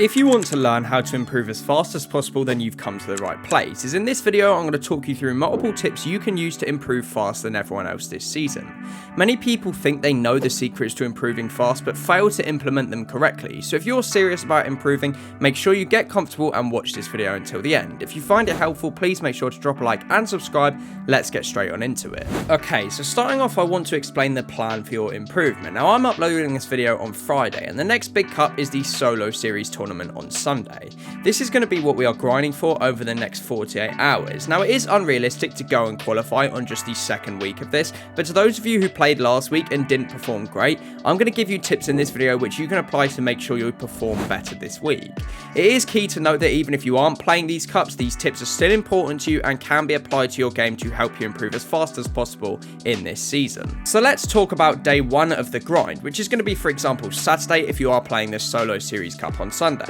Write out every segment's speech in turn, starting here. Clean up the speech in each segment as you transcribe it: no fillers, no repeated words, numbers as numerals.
If you want to learn how to improve as fast as possible, then you've come to the right place, as in this video I'm going to talk you through multiple tips you can use to improve faster than everyone else this season. Many people think they know the secrets to improving fast but fail to implement them correctly, so if you're serious about improving, make sure you get comfortable and watch this video until the end. If you find it helpful, please make sure to drop a like and subscribe. Let's get straight on into it. Okay, so starting off I want to explain the plan for your improvement. Now I'm uploading this video on Friday and the next big cup is the solo series tournament on Sunday. This is going to be what we are grinding for over the next 48 hours. Now it is unrealistic to go and qualify on just the second week of this, but to those of you who played last week and didn't perform great, I'm going to give you tips in this video which you can apply to make sure you perform better this week. It is key to note that even if you aren't playing these cups, these tips are still important to you and can be applied to your game to help you improve as fast as possible in this season. So let's talk about day one of the grind, which is going to be, for example, Saturday if you are playing this solo series cup on Sunday.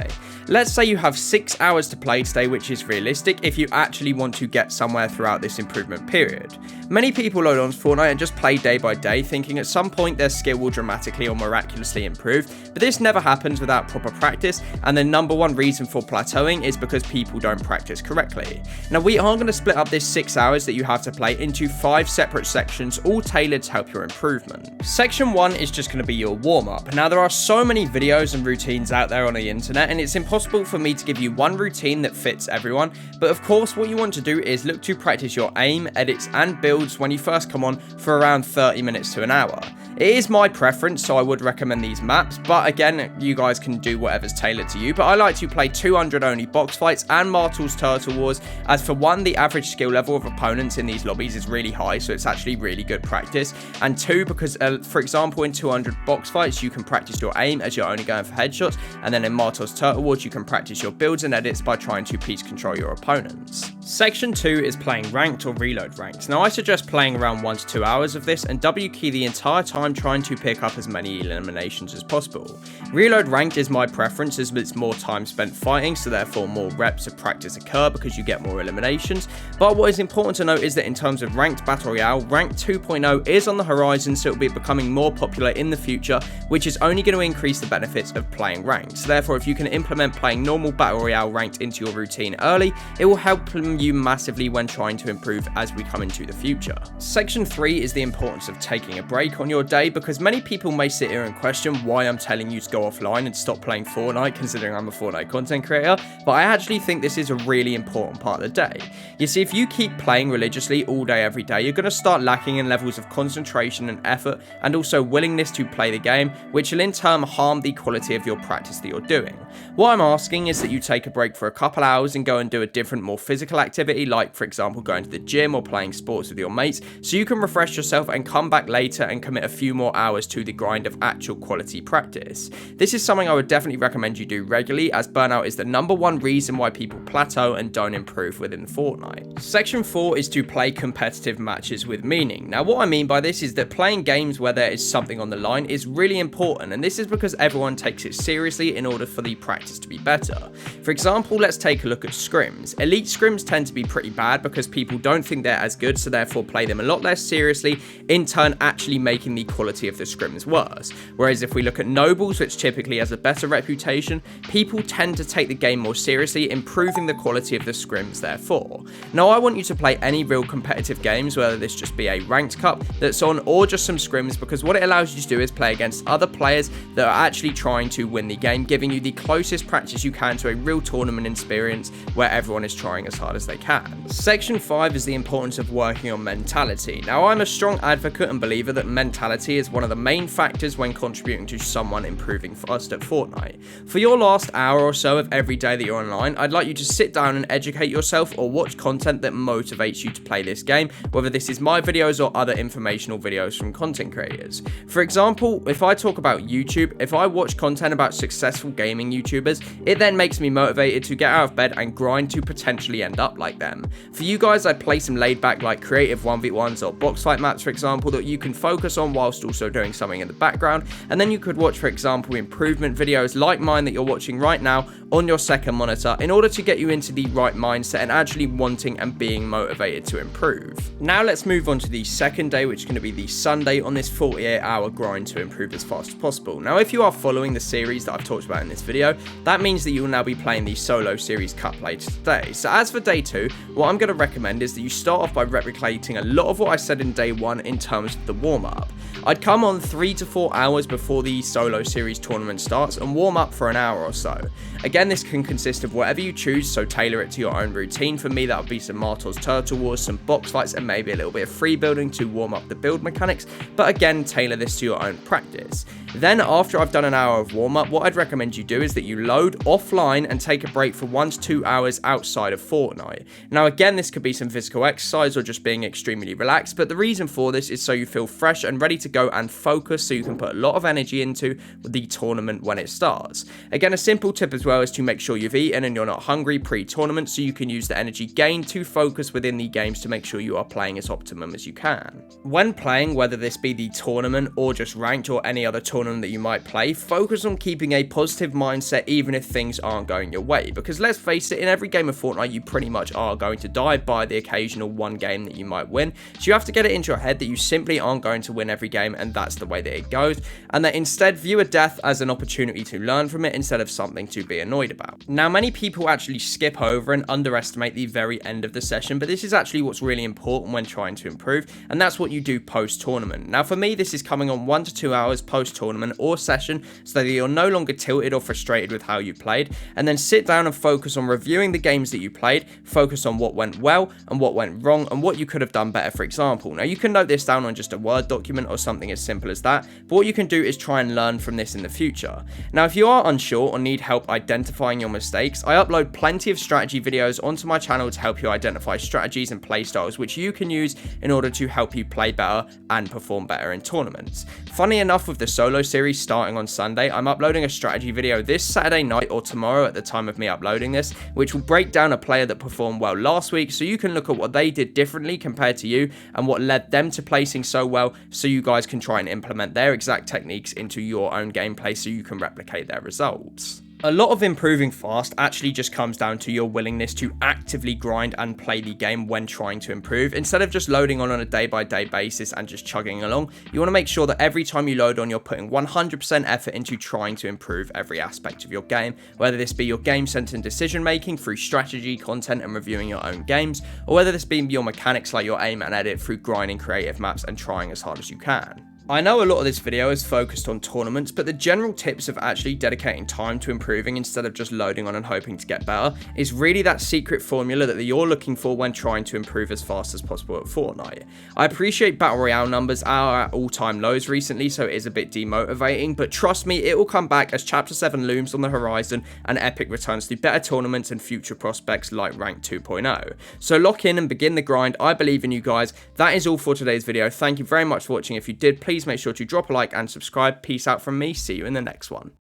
Let's say you have 6 hours to play today, which is realistic if you actually want to get somewhere throughout this improvement period. Many people load on Fortnite and just play day by day, thinking at some point their skill will dramatically or miraculously improve, but this never happens without proper practice, and the number one reason for plateauing is because people don't practice correctly. Now we are going to split up this 6 hours that you have to play into 5 separate sections, all tailored to help your improvement. Section 1 is just going to be your warm-up. Now there are so many videos and routines out there on the internet, and it's impossible for me to give you one routine that fits everyone, but of course what you want to do is look to practice your aim, edits and builds when you first come on for around 30 minutes to an hour. It is my preference, so I would recommend these maps, but again, you guys can do whatever's tailored to you. But I like to play 200 only box fights and Martel's Turtle Wars, as for one, the average skill level of opponents in these lobbies is really high, so it's actually really good practice, and two, because for example in 200 box fights you can practice your aim as you're only going for headshots, and then in Martel's Turtle Wars you can practice your builds and edits by trying to piece control your opponents. Section 2 is playing ranked or reload ranked. Now I suggest playing around 1 to 2 hours of this and W key the entire time trying to pick up as many eliminations as possible. Reload ranked is my preference as it's more time spent fighting, so therefore more reps of practice occur because you get more eliminations, but what is important to note is that in terms of ranked battle royale, ranked 2.0 is on the horizon, so it will be becoming more popular in the future, which is only going to increase the benefits of playing ranked. So therefore if you can implement playing normal battle royale ranked into your routine early, it will help you massively when trying to improve as we come into the future. Section 3 is the importance of taking a break on your day, because many people may sit here and question why I'm telling you to go offline and stop playing Fortnite, considering I'm a Fortnite content creator, but I actually think this is a really important part of the day. You see, if you keep playing religiously all day every day, you're going to start lacking in levels of concentration and effort, and also willingness to play the game, which will in turn harm the quality of your practice that you're doing. What I'm asking is that you take a break for a couple hours and go and do a different, more physical activity, like for example going to the gym or playing sports with your mates, so you can refresh yourself and come back later and commit a few more hours to the grind of actual quality practice. This is something I would definitely recommend you do regularly, as burnout is the number one reason why people plateau and don't improve within Fortnite. Section 4 is to play competitive matches with meaning. Now what I mean by this is that playing games where there is something on the line is really important, and this is because everyone takes it seriously in order for the practice to be better. For example, let's take a look at scrims. Elite scrims tend to be pretty bad because people don't think they're as good, so therefore play them a lot less seriously, in turn actually making the quality of the scrims worse. Whereas if we look at nobles, which typically has a better reputation, people tend to take the game more seriously, improving the quality of the scrims therefore. Now I want you to play any real competitive games, whether this just be a ranked cup that's on or just some scrims, because what it allows you to do is play against other players that are actually trying to win the game, giving you the closest practice you can to a real tournament experience where everyone is trying as hard as they can. Section 5 is the importance of working on mentality. Now I'm a strong advocate and believer that mentality is one of the main factors when contributing to someone improving fast at Fortnite. For your last hour or so of every day that you're online, I'd like you to sit down and educate yourself or watch content that motivates you to play this game, whether this is my videos or other informational videos from content creators. For example, if I talk about YouTube, if I watch content about successful gaming YouTubers, it then makes me motivated to get out of bed and grind to potentially end up like them. For you guys, I'd play some laid back like creative 1v1s or box fight maps, for example, that you can focus on whilst also doing something in the background, and then you could watch, for example, improvement videos like mine that you're watching right now on your second monitor in order to get you into the right mindset and actually wanting and being motivated to improve. Now let's move on to the second day, which is going to be the Sunday on this 48-hour grind to improve as fast as possible. Now, if you are following the series that I've talked about in this video, that means that you will now be playing the solo series cut later today. So as for day 2, what I'm going to recommend is that you start off by replicating a lot of what I said in day 1 in terms of the warm-up. I'd come on 3 to 4 hours before the solo series tournament starts and warm up for an hour or so. Again, this can consist of whatever you choose, so tailor it to your own routine. For me, that would be some Martos Turtle Wars, some box fights, and maybe a little bit of free building to warm up the build mechanics, but again, tailor this to your own practice. Then, after I've done an hour of warm up, what I'd recommend you do is that you load offline and take a break for 1 to 2 hours outside of Fortnite. Now, again, this could be some physical exercise or just being extremely relaxed, but the reason for this is so you feel fresh and ready to go and focus, so you can put a lot of energy into the tournament when it starts. Again, a simple tip as well is to make sure you've eaten and you're not hungry pre-tournament, so you can use the energy gained to focus within the games to make sure you are playing as optimum as you can. When playing, whether this be the tournament or just ranked or any other tournament that you might play, focus on keeping a positive mindset even if things aren't going your way, because let's face it, in every game of Fortnite you pretty much are going to die by the occasional one game that you might win, so you have to get it into your head that you simply aren't going to win every game, and that's the way that it goes, and that instead view a death as an opportunity to learn from it instead of something to be annoyed about. Now, many people actually skip over and underestimate the very end of the session, but this is actually what's really important when trying to improve, and that's what you do post-tournament. Now, for me, this is coming on 1 to 2 hours post-tournament or session so that you're no longer tilted or frustrated with how you played, and then sit down and focus on reviewing the games that you played, focus on what went well and what went wrong and what you could have done better, for example. Now, you can note this down on just a Word document or something as simple as that, but what you can do is try and learn from this in the future. Now, if you are unsure or need help identifying your mistakes, I upload plenty of strategy videos onto my channel to help you identify strategies and playstyles which you can use in order to help you play better and perform better in tournaments. Funny enough, with the solo series starting on Sunday, I'm uploading a strategy video this Saturday night or tomorrow at the time of me uploading this, which will break down a player that performed well last week, so you can look at what they did differently compared to you and what led them to placing so well, so you guys can try and implement their exact techniques into your own gameplay so you can replicate their results. A lot of improving fast actually just comes down to your willingness to actively grind and play the game when trying to improve. Instead of just loading on a day-by-day basis and just chugging along, you want to make sure that every time you load on, you're putting 100% effort into trying to improve every aspect of your game, whether this be your game-centered decision-making through strategy, content, and reviewing your own games, or whether this be your mechanics like your aim and edit through grinding creative maps and trying as hard as you can. I know a lot of this video is focused on tournaments, but the general tips of actually dedicating time to improving instead of just loading on and hoping to get better is really that secret formula that you're looking for when trying to improve as fast as possible at Fortnite. I appreciate Battle Royale numbers are at all-time lows recently, so it is a bit demotivating, but trust me, it will come back as Chapter 7 looms on the horizon and Epic returns to better tournaments and future prospects like Rank 2.0. So lock in and begin the grind. I believe in you guys. That is all for today's video. Thank you very much for watching. If you did, please make sure to drop a like and subscribe. Peace out from me. See you in the next one.